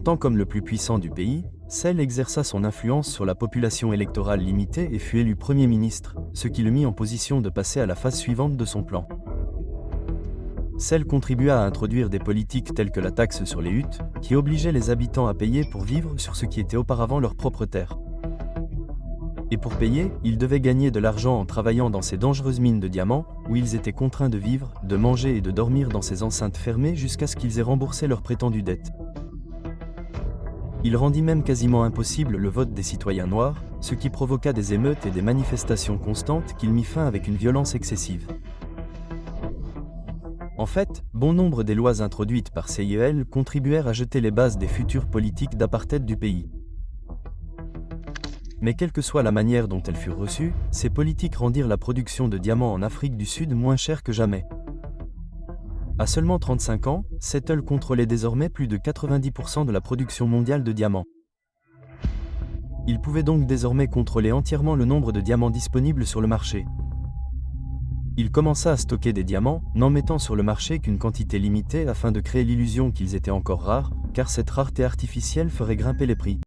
sentant comme le plus puissant du pays, Sall exerça son influence sur la population électorale limitée et fut élu Premier ministre, ce qui le mit en position de passer à la phase suivante de son plan. Sall contribua à introduire des politiques telles que la taxe sur les huttes, qui obligeait les habitants à payer pour vivre sur ce qui était auparavant leur propre terre. Et pour payer, ils devaient gagner de l'argent en travaillant dans ces dangereuses mines de diamants, où ils étaient contraints de vivre, de manger et de dormir dans ces enceintes fermées jusqu'à ce qu'ils aient remboursé leurs prétendues dettes. Il rendit même quasiment impossible le vote des citoyens noirs, ce qui provoqua des émeutes et des manifestations constantes qu'il mit fin avec une violence excessive. En fait, bon nombre des lois introduites par Sall contribuèrent à jeter les bases des futures politiques d'apartheid du pays. Mais quelle que soit la manière dont elles furent reçues, ces politiques rendirent la production de diamants en Afrique du Sud moins chère que jamais. À seulement 35 ans, Sall contrôlait désormais plus de 90% de la production mondiale de diamants. Il pouvait donc désormais contrôler entièrement le nombre de diamants disponibles sur le marché. Il commença à stocker des diamants, n'en mettant sur le marché qu'une quantité limitée afin de créer l'illusion qu'ils étaient encore rares, car cette rareté artificielle ferait grimper les prix.